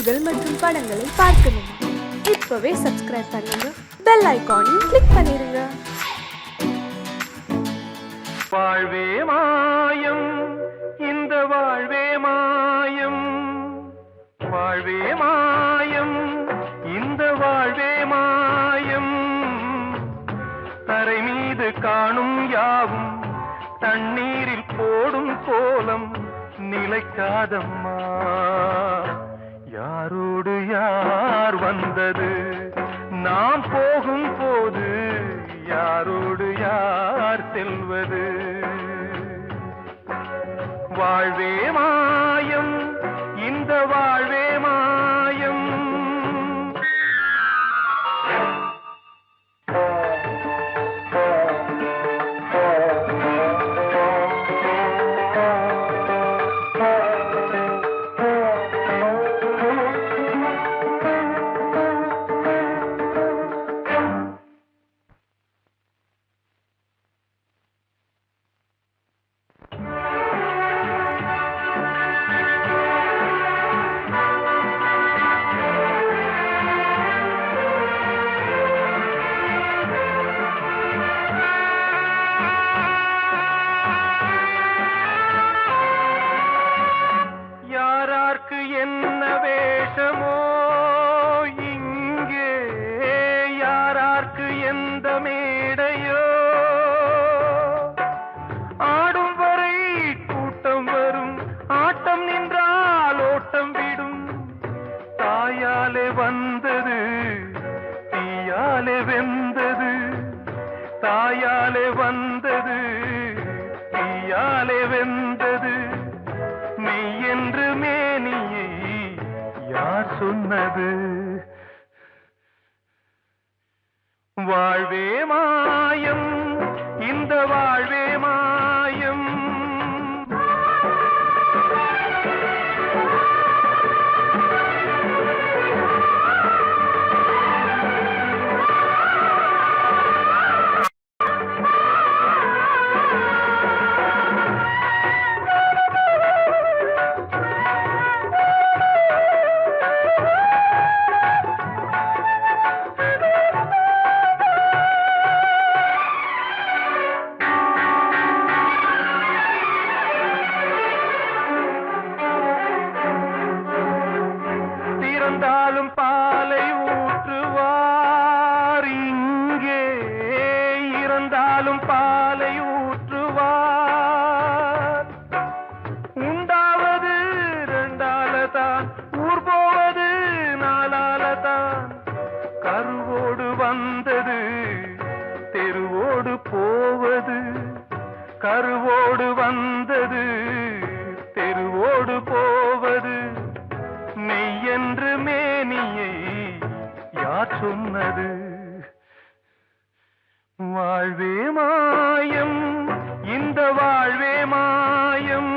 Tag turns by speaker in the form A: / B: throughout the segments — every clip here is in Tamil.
A: பாடல்கள் மற்றும் படங்களை பார்க்கணுமா? இப்பவே சப்ஸ்கிரைப் பண்ணுங்க, பெல் ஐகானையும் கிளிக் பண்ணிருங்க.
B: வாழ்வே மாயம், இந்த வாழ்வே மாயம், வாழ்வே மாயம், இந்த வாழ்வே மாயம். தரை மீது காணும் யாவும் தண்ணீரில் போடும் கோலம் நிலைக்காதம்மா. யாரோடு யார் வந்தது நாம் போகும் போது, யாரோடு யார் செல்வது? வாழ்வே மாயம், இந்த வாழ்வே மாயம். என்ன வேஷமோ இங்கே, யாரார்க்கு எந்த மேடையோ, ஆடும் வரை கூட்டம் வரும், ஆட்டம் நின்றால் ஓட்டம் விடும். தாயாலே வந்தது தீயாலே வெந்தது, தாயாலே வந்தது தீயாலே வெந்தது. மெய் என்று மேனியை யார் சொன்னது? வாழ்வே மாயம், இந்த வாழ்வே மாயம். இறந்தாலும் பாலை ஊற்றுவார் இங்கே, இறந்தாலும் பாலை ஊற்றுவார். உண்டாவது ரெண்டாலதான், ஊர் போவது நாலாலதான். கருவோடு வந்தது தெருவோடு போவது, கருவோடு வந்தது தெருவோடு போவது. மெய் என்று மேனியை யார் சொன்னது? வாழ்வே மாயம், இந்த வாழ்வே மாயம்.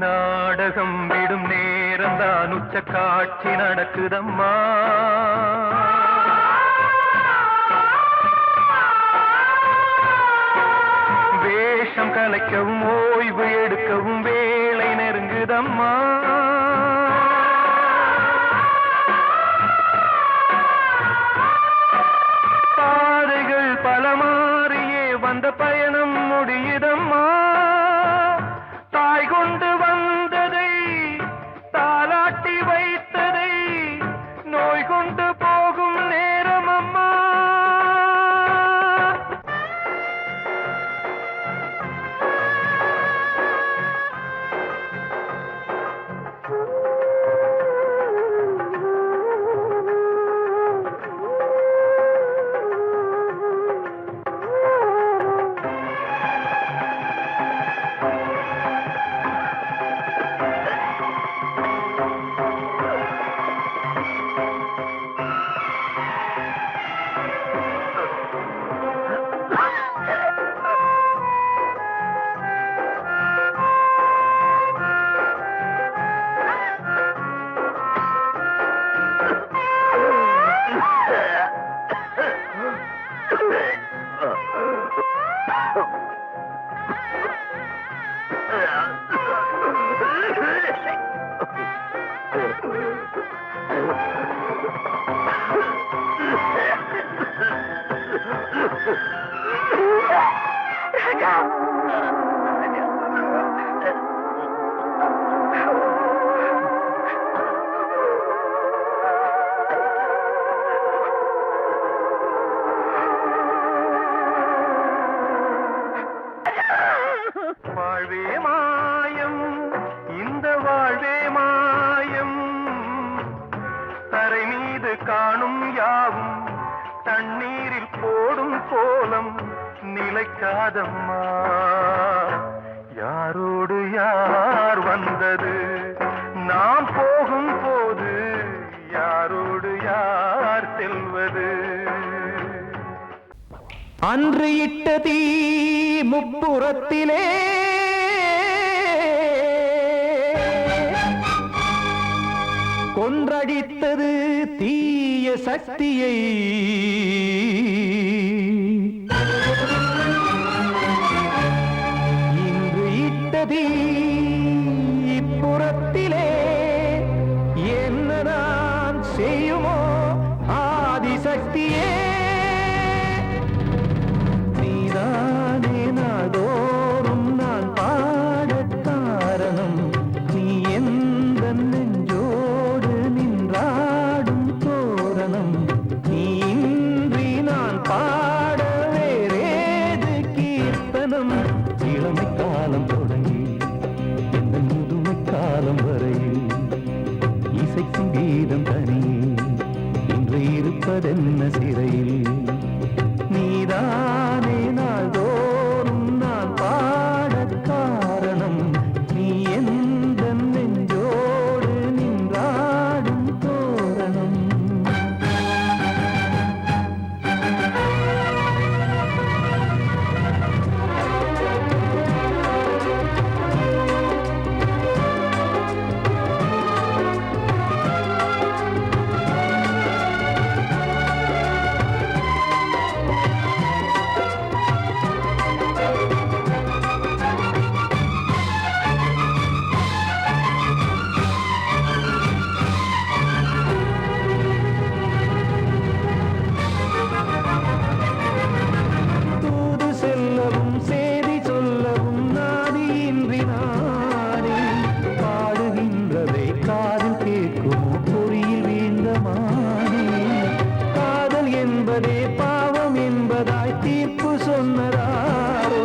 B: நாடகம் விடும் நேரம்தான் உச்ச காட்சி நடக்குதம்மா. வேஷம் கலைக்கவும் ஓய்வு எடுக்கவும் வேளை நெருங்குதம்மா. பாதைகள் பல மாறியே வந்த பயணம் முடியுதம்மா. தாய் கொண்டு வந்ததை தாலாட்டி வைத்ததை நோய் கொண்டு போகும் தண்ணீரில் போடும் கோலம் நிலைக்காதம்மா. யாரோடு யார் வந்தது நாம் போகும் போது, யாரோடு யார் செல்வது?
C: அன்று இட்ட தீ முப்புறத்திலே கொன்றடித்தது தீய சக்தியை. இன்று இட்ட தீ இப்புறத்திலே என்ன நான் செய்யுமோ ஆதிசக்தியே. நீதானே நாடோறும் நான் பாடக் காரணம், நீ எந்த நெஞ்சோடு நின்றாடும் தோரணம். நீ இன்றி நான் பாட வேறேது கீர்த்தனம். இளமை காலம் தொடங்கி எந்த முதுமை காலம் வரையில் இசைக்கும் கீதம் தனியே இன்று இருப்பதென்ன சிறையில். நீதானே நாள்தோறும் நான் பாடக் காரணம், நீ எந்த நெஞ்சோடு நின்றாடும் தோரணம். தூது செல்லவும் சேதி சொல்லவும் நாதியின்றி நானே பாடுகின்றதை காதில் கேட்குமோ பொறியில் வீழ்ந்த மானே. காதல் என்பதே பாவம் என்பதாய் தீர்ப்பு சொன்னதாரோ,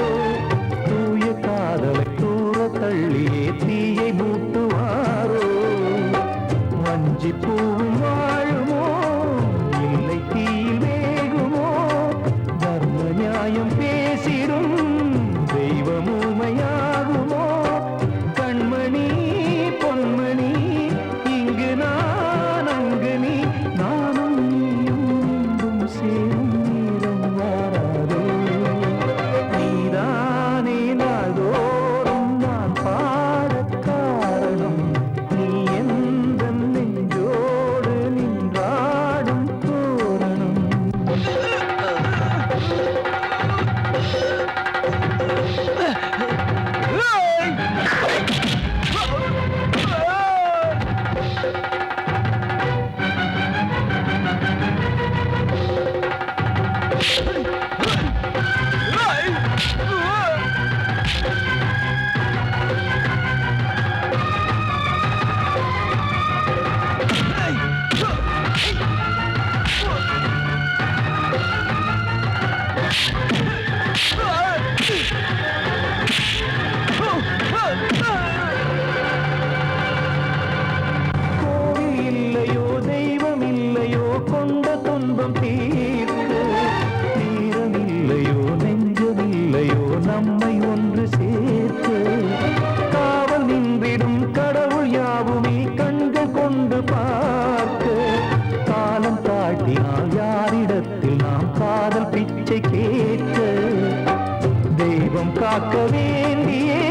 C: தூய காதலை தூர தள்ளியே தீயை மூட்டுவாரோ. வஞ்சி பூவும் வாழுமோ இல்லை தீயில் வேகுமோ, தர்ம நியாயம் பேசிடும் தெய்வம் ஊமையாகுமோ. கண்மணி பொன்மணி இங்கு நான் அங்கு நீ, நானும் நீயும் மீண்டும் சேரும் நேரம் வாராதோ. நீதானே நாள்தோறும் நான் பாடக் காரணம், நீ எந்த நெஞ்சோடு நின்றாடும் தோரணம். கோவில் இல்லையோ தெய்வம் இல்லையோ கொண்ட துன்பம் தீர்க்க, நேரம் இல்லையோ நெஞ்சம் இல்லையோ நம்மை ஒன்று சேர்க்க. காவல் நின்றிடும் கடவுள் யாவுமே கண்கள் கொண்டு பார்க்க. காலம் தாட்டினால் யாரிடத்தில் நாம் காதல் பிச்சை கேட்க. தெய்வம் காக்க வேண்டியே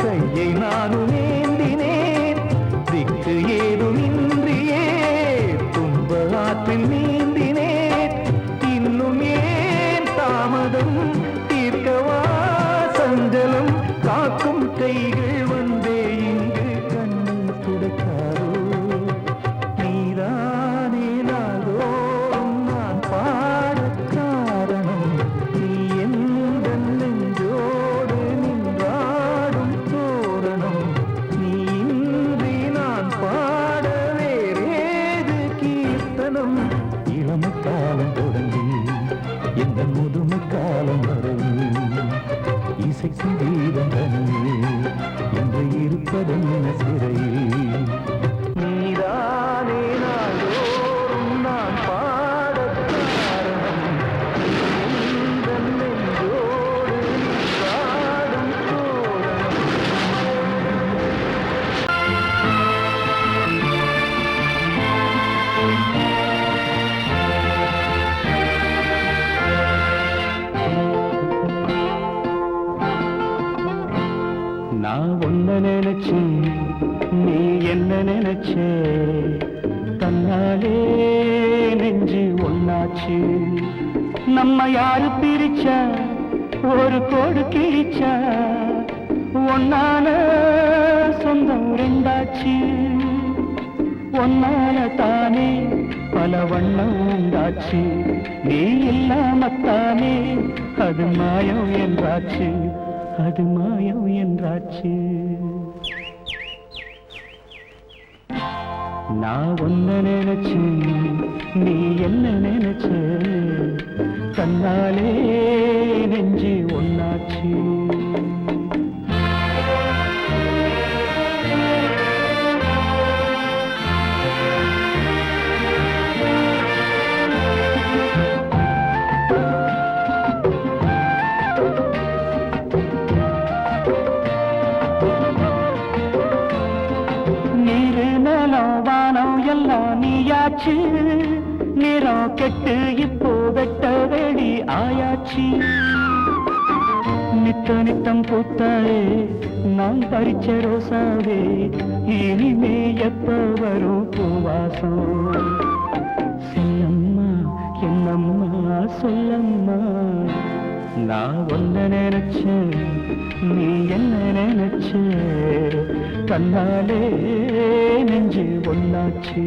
C: கையை நானும் ஏந்தினேன், திக்கு ஏதுமின்றியே துன்ப ஆற்றில் நீந்தினேன். இன்னும் ஏன் தாமதம் தீர்க்கவா சஞ்சலம், காக்கும் கைகள் வந்தே இங்கு கண்ணீர் துடைக்காதோ. நீதானே நாள்தோறும் நான் பாடக் காரணம், நீ எந்த நெஞ்சோடு நின்றாடும் தோரணம். நீ இன்றி நான் பாட வேறேது கீர்த்தனம். இளமை காலம் தொடங்கி எந்த முதுமை காலம் வரையில் இசைக்கும் கீதம் தனியே என்று இருப்பதென்ன சிறையில். நீதானே நாள்தோறும் நான் பாடக் காரணம். நம்ம யாரு பிரிச்சா ஒரு கோடு கிழிச்சா ஒன்னான சொந்தம் ரெண்டாச்சு ஒன்னால தானே பல வண்ணம் உண்டாச்சு நீ இல்லாமத்தானே அது மாயம் என்றாச்சு அது மாயம் என்றாச்சு நான் ஒன்ன நினைச்சேன் நீ என்ன நினைச்ச கண்ணாலே நெஞ்சு ஒன்னாச்சு நீயாச்சு நிறம் கெட்டு இப்போ வெட்ட வேடி ஆயாச்சு நித்த நித்தம் பூத்தாயே நான் பறிச்ச ரோசாவே இனிமே எப்ப வரும் பூவாசம் செல்லம்மா என்னம்மா சொல்லம்மா நான் ஒன்ன நினைச்சேன் நீ என்ன நினைச்ச கண்ணாலே நெஞ்சு ஒன்னாச்சு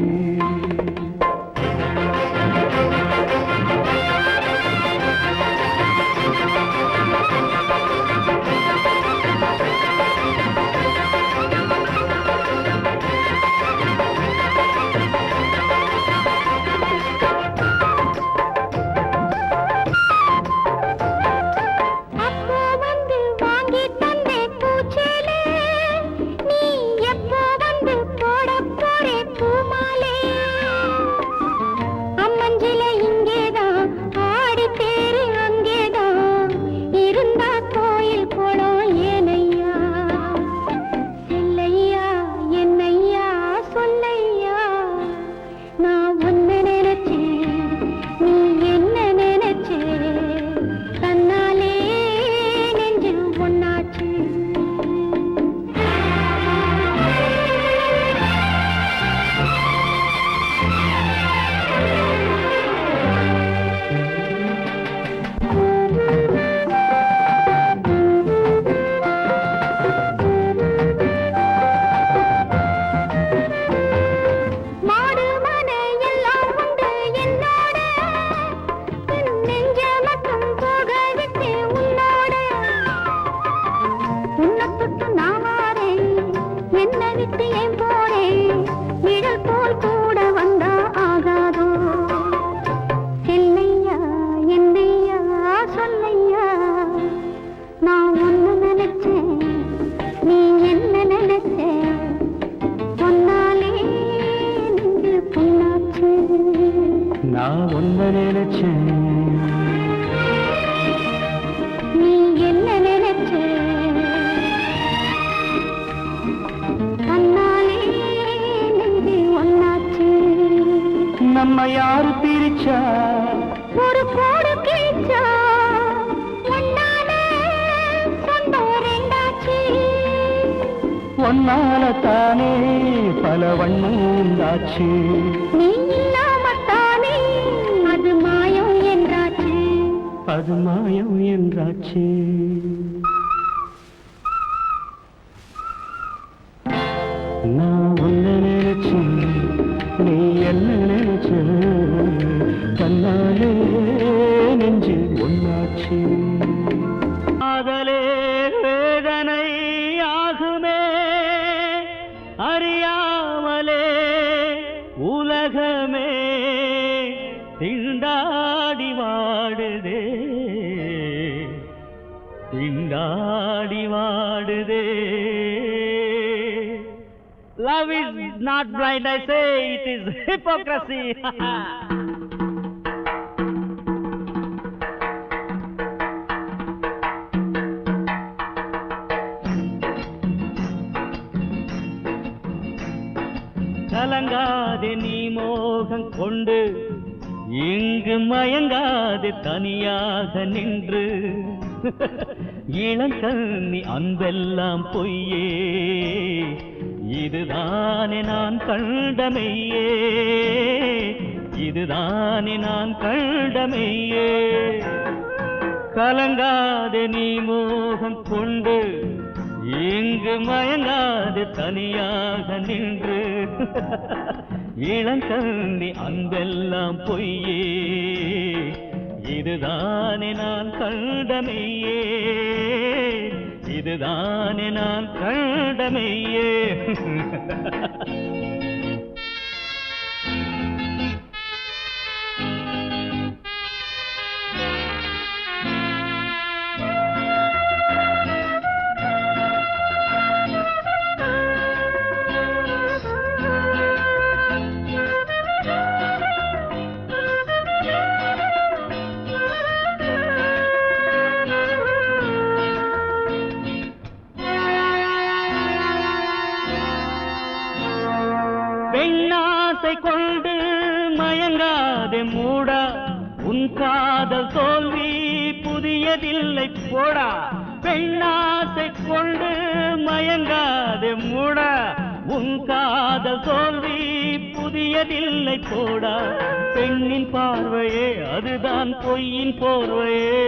C: நான் ஒன்ன நினைச்சேன்
D: நீ என்ன நினைச்ச கண்ணாலே நெஞ்சு ஒன்னாச்சு
C: நம்ம யாரு பிரிச்சா
D: ஒரு கோடு கிழிச்சா ஒன்னாலே சொந்தம் ரெண்டாச்சு
C: ஒன்னால தானே பல வண்ணம் உண்டாச்சு
D: நீ இல்லாமத்தானே அது மாயம் என்றாச்சு
C: அது மாயம் என்றாச்சு நான் ஒன்ன நினைச்சேன் நீ என்ன நினைச்ச கண்ணாலே நெஞ்சு ஒன்னாச்சு காதலே வேதனை ஆகுமே அறியாமலே உலகமே திண்டாடி வாடுதே திண்டாடி வாடுதே Love is not blind, I say, it is hypocrisy. கலங்காதே நீ மோகம் கொண்டு இங்கு மயங்காதே தனியாக நின்று இளங்கண்ணி அன்பெல்லாம் பொய்யே இதுதானே நான் கண்டமையே இதுதானே நான் கண்டமையே. கலங்காதே நீ மோகம் கொண்டு, இங்கு மயங்காது தனியாக நின்று. இளங்கண்ணி அன்பெல்லாம் பொய்யே, இதுதானே நான் கண்டமையே. இதுதானே நான் கண்டமையே. பெண்ணாசை கொண்டு மயங்காதே மூடா, உன் காதல் தோல்வி புதியதில்லை போடா. பெண்ணாசை கொண்டு மயங்காதே மூடா, உன் காதல் தோல்வி புதியதில்லை போடா. பெண்ணின் பார்வையே அதுதான் பொய்யின் போர்வையே,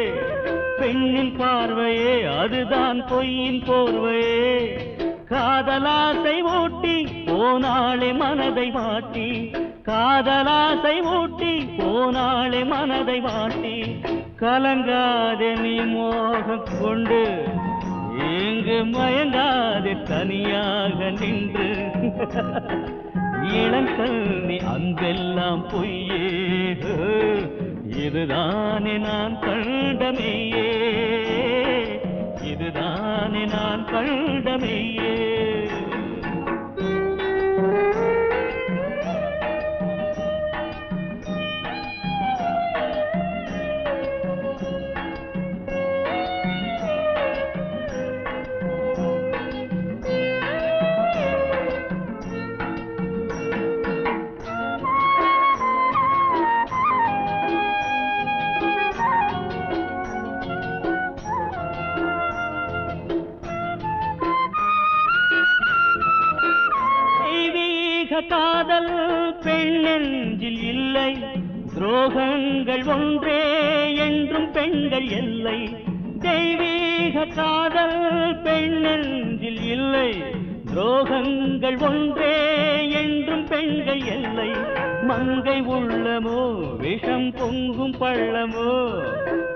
C: பெண்ணின் பார்வையே அதுதான் பொய்யின் போர்வையே. காதலாசை ஊட்டி போனாளே மனதை வாட்டி, காதலாசை ஊட்டி போனாளே மனதை வாட்டி. கலங்காதே நீ மோகம் கொண்டு, இங்கு மயங்காதே தனியாக நின்று. இளங்கண்ணி அன்பெல்லாம் பொய்யே, இதுதானே நான் கண்டமையே. இதுதானே நான் கண்டமையே. காதல் பெண்ணெஞ்சில் இல்லை, துரோகங்கள் ஒன்றே என்றும் பெண்கள் எல்லை. தெய்வீக காதல் பெண்ணெஞ்சில் இல்லை, துரோகங்கள் ஒன்றே என்றும் பெண்கள் எல்லை. மங்கை உள்ளமோ விஷம் பொங்கும் பள்ளமோ,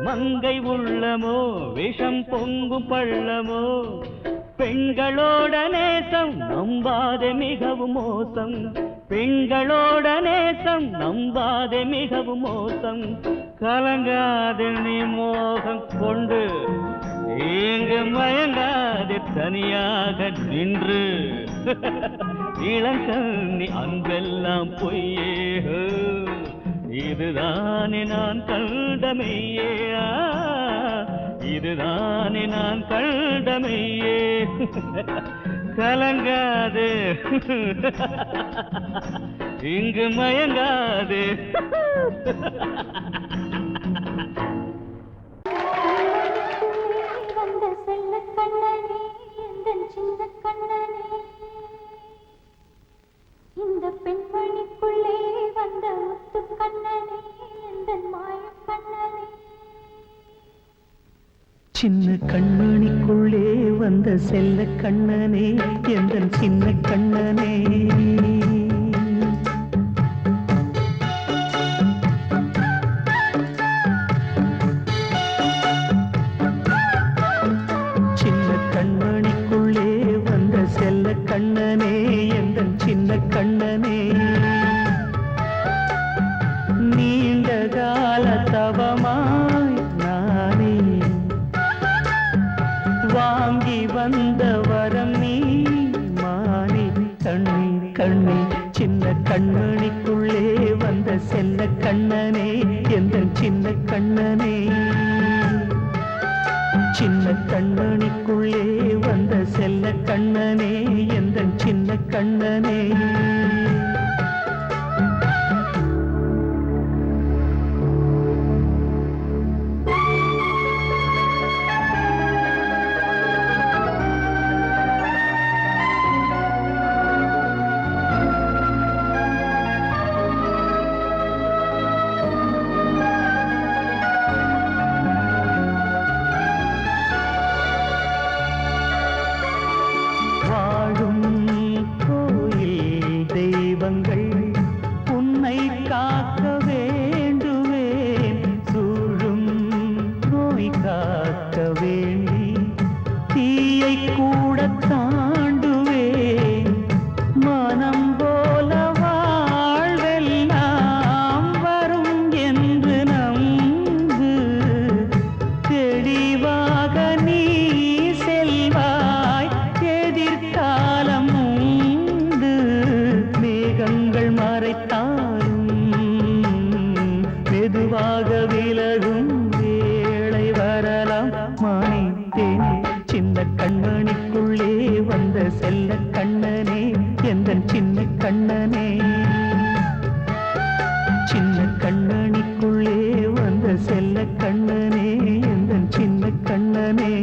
C: மங்கை உள்ளமோ விஷம் பொங்கும் பள்ளமோ. பெண்களோட நேசம் நம்பாதே மிகவும் மோசம், பெண்களோட நேசம் நம்பாதே மிகவும் மோசம். கலங்காதே நீ மோகம் கொண்டு, இங்கு மயங்காதே தனியாக நின்று. இளங்கண்ணி அன்பெல்லாம் பொய்யே, இதுதானே நான் கண்டமையே. இதுதானே நான் கண்டமையே. கலங்காதே இங்கு மயங்காதே.
D: வந்த செல்ல கண்ணனே, எந்தன் சின்ன கண்ணனே, இந்த பெண்மணிக்குள்ளே வந்த முத்து கண்ணனே, எந்தன் மாய கண்ணனே.
E: சின்ன கண்மணிக்குள்ளே வந்த செல்ல கண்ணனே, எந்தன் சின்ன கண்ணனே. சின்ன கண்மணிக்குள்ளே வந்த செல்ல கண்ணனே, எந்தன் சின்ன கண்ணனே. நீண்ட கால தவமாய் நானே வாங்கி வந்த வரம் நீ மானே. கண்ணே கண்ணே சின்ன கண்மணிக்குள்ளே வந்த செல்ல கண்ணனே, எந்தன் சின்ன கண்ணனே. சின்ன கண்மணிக்குள்ளே வந்த செல்ல கண்ணனே, எந்தன் சின்ன கண்ணனே. பழகும் வேளை வரலாம் மானே தேனே சின்ன கண்மணிக்குள்ளே வந்த செல்ல கண்ணனே எந்தன் சின்ன கண்ணனே சின்ன கண்ணனிக்குள்ளே வந்த செல்ல கண்ணனே எந்தன் சின்ன கண்ணனே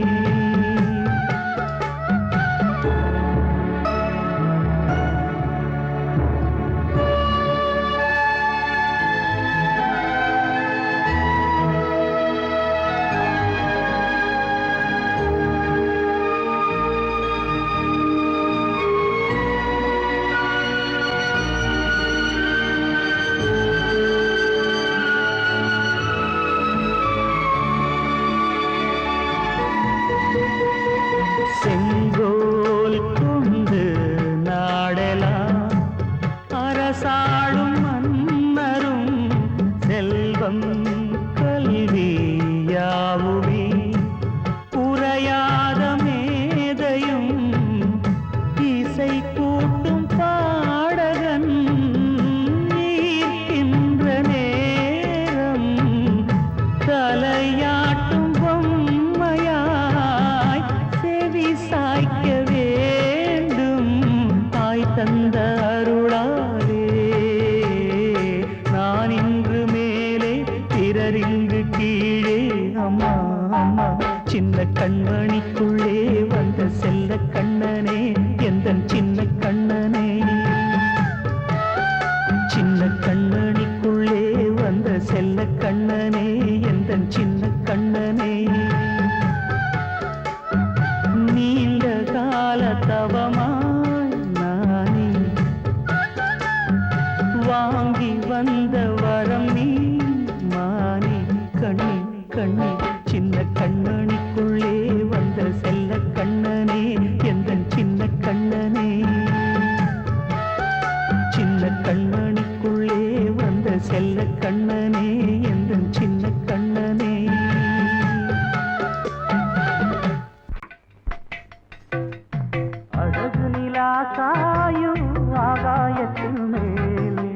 E: செங்கோல் கொண்டு நாடலாம் அரசாளும் மன்னரும் செல்வம் கல்வி யாவுமே உரையாத மேதையும் இசை கூட்டும் பாடகன் ஈர்க்கின்ற நேரம் தலையாட்டும் பொம்மையாய் செவி சாய்க்க வேண்டும் தாய் தந்த அருளாலே நான் இன்று மேலே பிறர் இங்கு கீழே அம்மா அம்மா சின்ன கண்மணிக்குள்ளே வந்த செல்ல கண்ணனே எந்தன் சின்ன கண்ணனே சின்ன கண்ணனிக்குள்ளே வந்த செல்ல கண்ணனே எந்தன் சின்ன கண்ணனே நீண்ட கால தவமாய் நானே வாங்கி வந்த வரம் நீ மானே கண்ணே கண்ணே சின்ன கண்ணனிக்குள்ளே வந்த செல்ல கண்ணனே எந்தன் சின்ன கண்ணனே சின்ன கண்ணனிக்குள்ளே வந்த செல்ல கண்ணனே எந்தன் சின்ன கண்ணனே அழகு நிலா காயும் ஆகாயத்தின் மேலே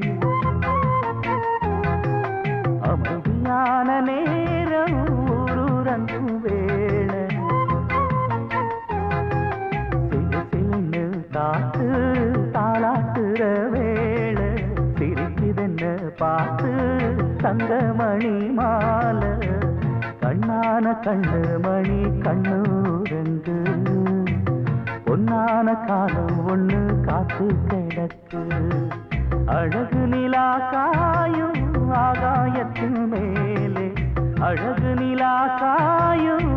E: அமைதியான நேரம் ஊரூரங்கும் வேளை சிலு காத்து தாளாட்டுற வேளை சிரிக்குதென்ன பார்த்து தங்கமணி மாலை கண்ணான கண்ணு மணி கண்ணூரங்கு பொன்னான காலம் ஒண்ணு காத்து கிடக்கு அழகு நிலா காயும் ஆகாயத்தின் மேலே அழகு நிலா காயும்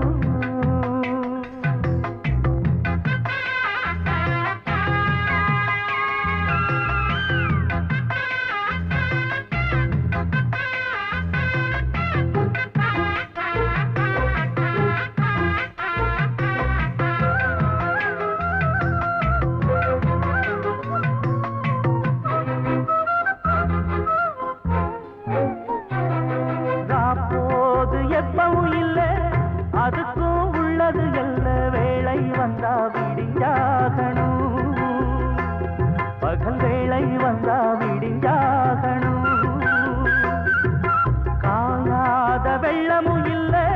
E: எப்பவும் இல்லை அதுக்கும் உள்ளது எல்ல வேளை வந்தா விடிஞ்சாகணும் பகல் வேளை வந்தா விடிஞ்சாகணும் காணாத வெள்ளமும் இல்லை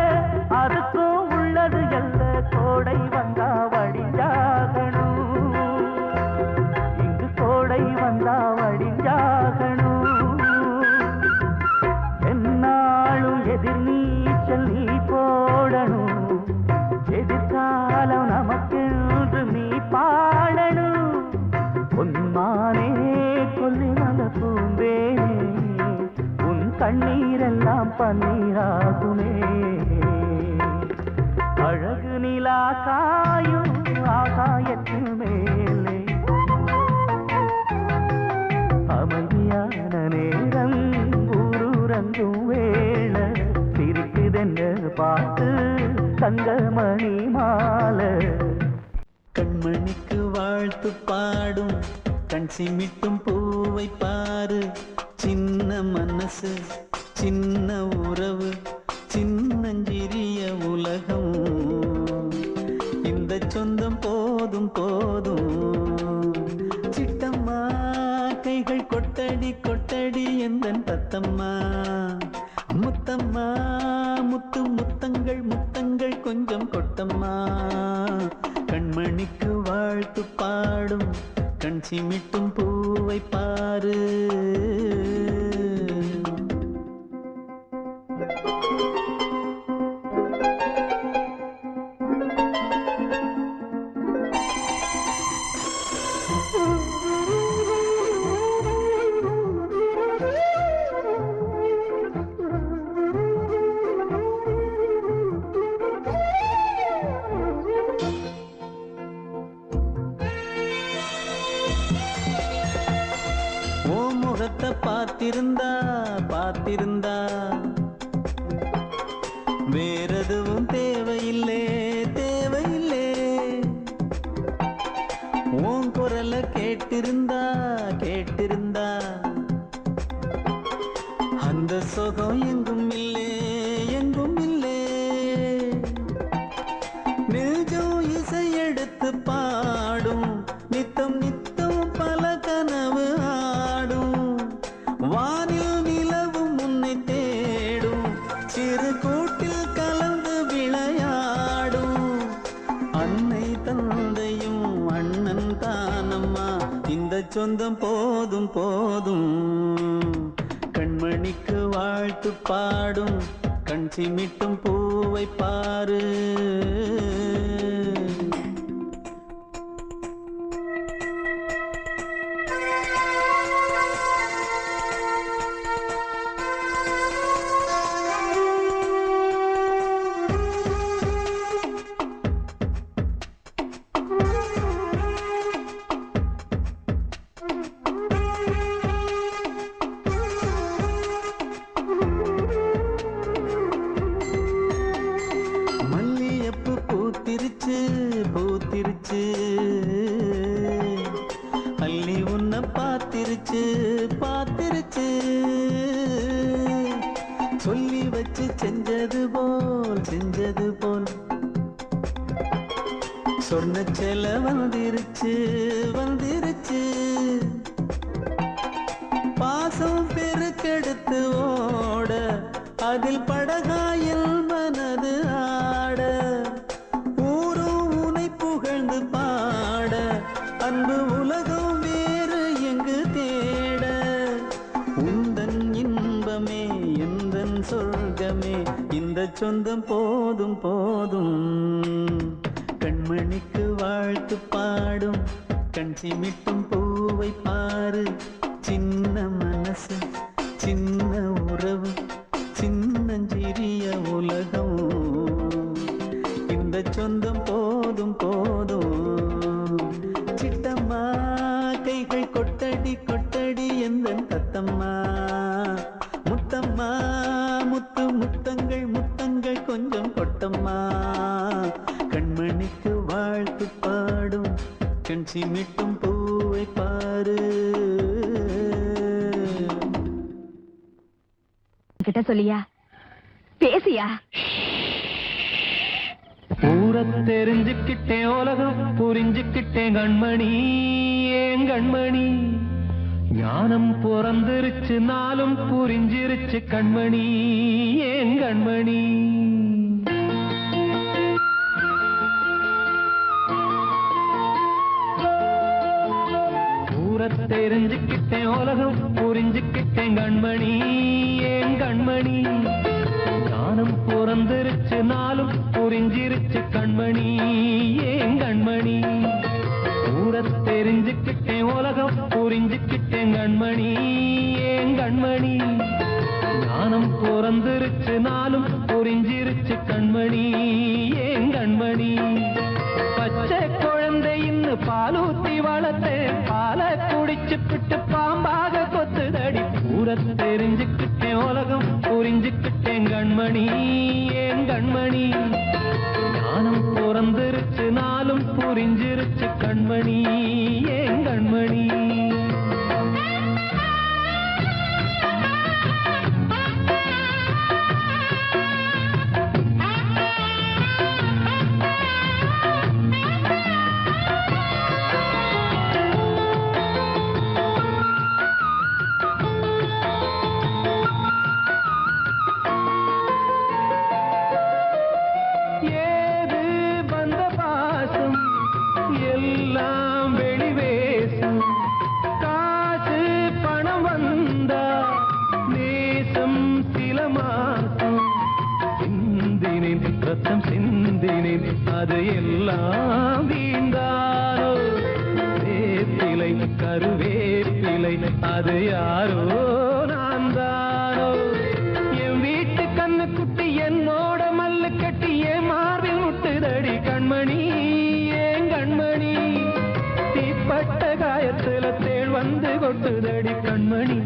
E: அதுக்கும் உள்ளது எல்ல கோடை வந்தா வடிஞ்சாகணும் இங்கு கோடை வந்தா வடிஞ்சாகணும் என்னாலும் எதிர் நீச்சல் நீ போடணும் எதிர்காலம் நமக்கென்று நீ பாடணும் உன்மானே கொல்லி மல பூந்தேனே உன் கண்ணீரெல்லாம் பன்னீராகுமே அழகு நிலா காயும் ஆகாயத்தின் மேலே அமைதியான நேரம் ஊரூரங்கும் வேளை சிரிக்குதென்று பார்த்து தங்கமணி மாலை கண்மணிக்கு வாழ்த்து பாடும் கண் சிமிட்டும் பூவை பாரு சின்ன மனசு சின்ன உறவு சின்னஞ்சிறிய உலகம் இந்த சொந்தம் போதும் போதும் சிட்டம்மா கைகள் கொட்டடி கொட்டடி எந்தன் தத்தம்மா முத்தம்மா முத்து முத்தங்கள் முத்தங்கள் கொஞ்சம் கொட்டம்மா கண்மணிக்கு வாழ்த்து பாடும் கண் சிமிட்டும் பூவை பாரு பார்த்திருந்தா பார்த்திருந்தா வேறெதுவும் தேவையில்லை தேவையில்லை உன் குரல கேட்டிருந்தா கேட்டிருந்தா அந்த சுகம் எங்கும் இல்லை எங்கும் இல்லை நெஞ்சம் இசை எடுத்து பாடும் நித்தம் நித்தம் பல கனவு ஆடும் வானில் நிலவும் உன்னை தேடும் சிறு கூட்டில் கலந்து விளையாடும் அன்னை தந்தையும் அண்ணன் தானம்மா இந்த சொந்தம் போதும் போதும் கண்மணிக்கு வாழ்த்து பாடும் கண் சிமிட்டும் பூவை பாரு பூத்திருச்சு பூத்திருச்சு அள்ளி உன்னை பார்த்திருச்சு பார்த்திருச்சு சொல்லி வச்சு செஞ்சது போல் சொன்ன செல வந்துருச்சு வந்துருச்சு பாசம் பெருக்கெடுத்து ஓட அதில் படகாயில் மனது ஆட புகழ்ந்து பாட அன்பு உலகம் வேறு எங்கு தேட உந்தன் இன்பமே எந்தன் சொர்க்கமே இந்த சொந்தம் போதும் போதும் கண்மணிக்கு வாழ்த்து பாடும் கண் சிமிட்டும் பூவை பாரு சின்ன மனசு சின்ன உறவு சின்னஞ்சிறிய உலகம் இந்த சொந்தம் போதும் போதும் சிட்டம்மா கைகள் கொட்டடி கொட்டடி எந்தன் தத்தம்மா முத்தம்மா முத்து முத்தங்கள் முத்தங்கள் கொஞ்சம் கொட்டம்மா கண்மணிக்கு வாழ்த்து பாடும் கண் சிமிட்டும் பூவை பாரு
F: கிட்ட சொல்லியா பேசியா
B: ஊரை தெரிஞ்சுக்கிட்டேன் உலகம் புரிஞ்சுக்கிட்டேன் கண்மணி ஏன் கண்மணி ஞானம் பிறந்திருச்சு நாளும் புரிஞ்சிருச்சு கண்மணி ஏன் கண்மணி ஊரை தெரிஞ்சுக்கிட்டேன் உலகம் புரிஞ்சுக்கிட்டேன் கண்மணி ஏன் கண்மணி ஞானம் பிறந்திருச்சு நாளும் புரிஞ்சிருச்சு கண்மணி ஏன் கண்மணி ஊரை தெரிஞ்சுக்கிட்டேன் உலகம் புரிஞ்சுக்கிட்டேன் கண்மணி ஏன் கண்மணி ஞானம் பிறந்திருச்சு நாளும் புரிஞ்சிருச்சு கண்மணி ஏன் கண்மணி பச்சை குழந்தைன்னு பாலூத்தி வளர்த்தேன் பாலை குடிச்சு பிட்டு பாம்பாக கொத்துதடி ஊரை தெரிஞ்சுக்கிட்டேன் உலகம் புரிஞ்சுக்கிட்டேன் கண்மணி ஏன் கண்மணி ஞானம் பிறந்திருச்சு நாளும் புரிஞ்சிருச்சு கண்மணி ஏன் கண்மணி
E: வாடினேன் ரத்தம் சிந்தினேன் அது எல்லாம் வீண்டாரோ வேப்பிலை கருவேப்பிலை அது யாரோ நான் தானோ என் வீட்டு கண்ணு குட்டி என்னோட மல்லு கட்டி என் மார்பில் முட்டுதடி கண்மணி ஏன் கண்மணி தீப்பட்ட காயத்துல தேள் வந்து கொட்டுதடி கண்மணி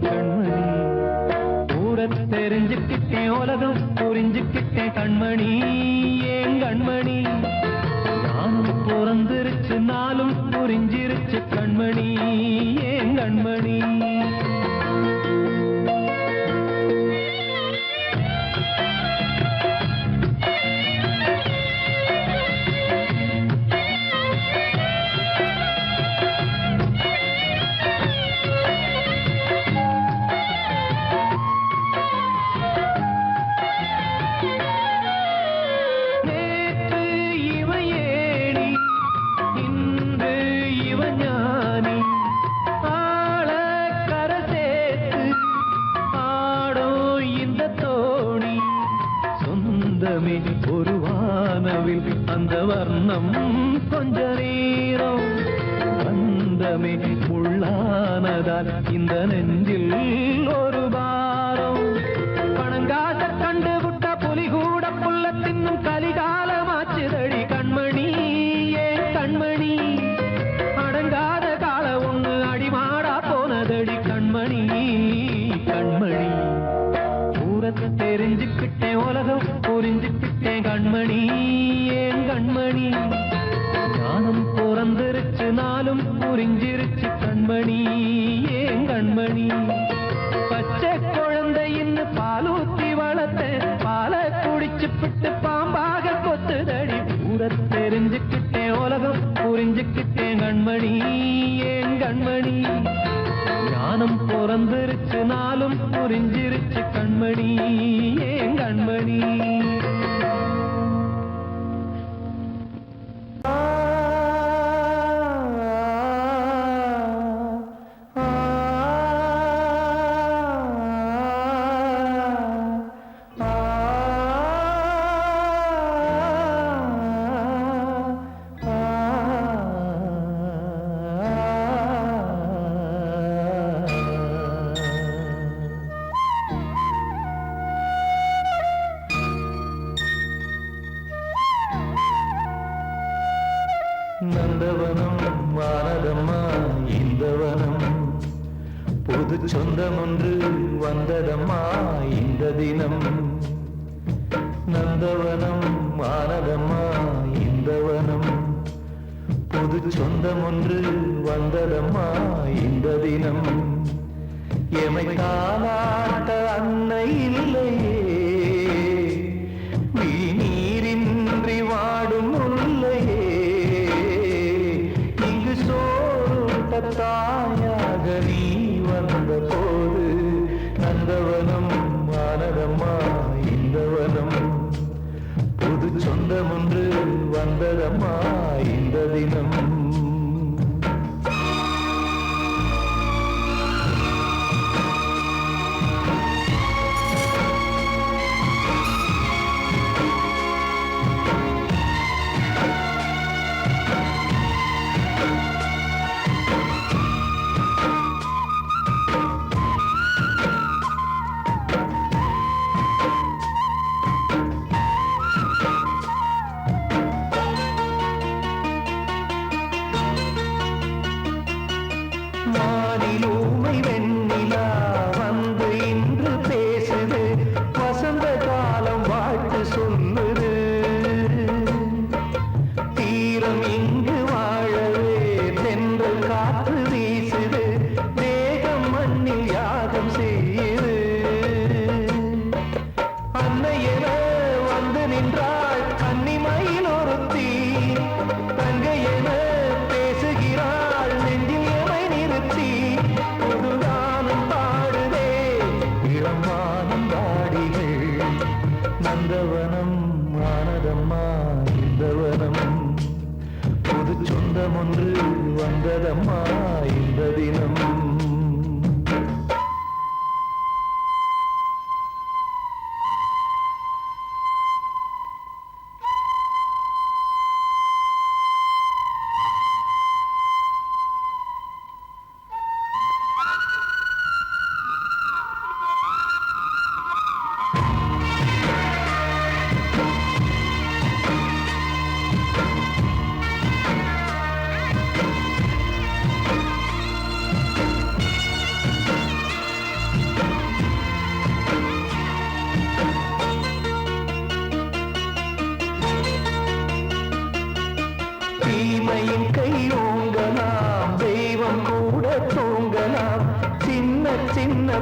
E: கண்மணி ஊர தெரிஞ்சுக்கிட்டேன் உலகம் புரிஞ்சுக்கிட்டேன் கண்மணி ஏன் கண்மணி நானும் பிறந்திருச்சு நாளும் புரிஞ்சிருச்சு கண்மணி ஏன் கண்மணி ஒரு வானவில் அந்த வர்ணம் கொஞ்ச நேரம் வந்தமே உள்ளானதால் இந்த நெஞ்சில் ஒரு பாரம் பணங்காச கண்டு விட்ட புலி கூட புல்ல தின்னும் கலிகாலமாச்சுதடி கண்மணி ஏன் கண்மணி அடங்காத கால ஒண்ணு அடிமாடா போனதடி கண்மணி கண்மணி ஊரத்தை தெரிஞ்சுக்கிட்டேன் உலகம் புரிஞ்சுக்கிட்டேன் கண்மணி ஏன் கண்மணி ஞானம் பிறந்திருச்சு நாளும் புரிஞ்சிருச்சு கண்மணி ஏன் கண்மணி பச்சை குழந்தை இன்னும் பாலூத்தி வளர்த்த பாலை குடிச்சு பிட்டு பாம்பாக கொத்துதடி ஊரத்தை தெரிஞ்சுக்கிட்டேன் உலகம் புரிஞ்சுக்கிட்டேன் கண்மணி ஏன் கண்மணி ஞானம் பிறந்திருச்சு நாளும் புரிஞ்சிருச்சு கண்மணி ஏன் கண்மணி நந்தவனம் வானதம்மா இந்த வனம் புது சொந்தம் ஒன்று வந்ததம்மா இந்த தினம் நந்தவனம் வானதம்மா இந்த வனம் புது சொந்தம் ஒன்று வந்ததம்மா இந்த தினம் எமை தாலாட்ட அன்னை இல்லையே நீரின்றி வாடும் முல்லையே தாயாக நீ வந்த போது நந்தவனம் வானதம்மா இந்த வனம் புது சொந்தம் ஒன்று வந்ததம்மா இந்த தினம் வானிலூமை வெண்ணிலா வந்து இன்று பேசுது வசந்த காலம் வாழ்த்து சொல்லுது தீரம் இங்கு வாழவே தென்றல் காற்று வீசுது தேகம் மண்ணில் யாகம் செய்யுது அன்னையென வந்து நின்றாள் கன்னிமயில் ஒருத்தி தங்கையென பேசுகிறாள் நெஞ்சில் எமை நிறுத்தி புதுகானம் பாடுதே இளமானம் பாடிகள் நந்தவனம் ஆனதம்மா இந்த வனம் புது சொந்தம் ஒன்று வந்ததம்மா இந்த தினம் அன்னையின் கை ஓங்கலாம் தெய்வம் கூட தூங்கலாம் சின்ன சின்ன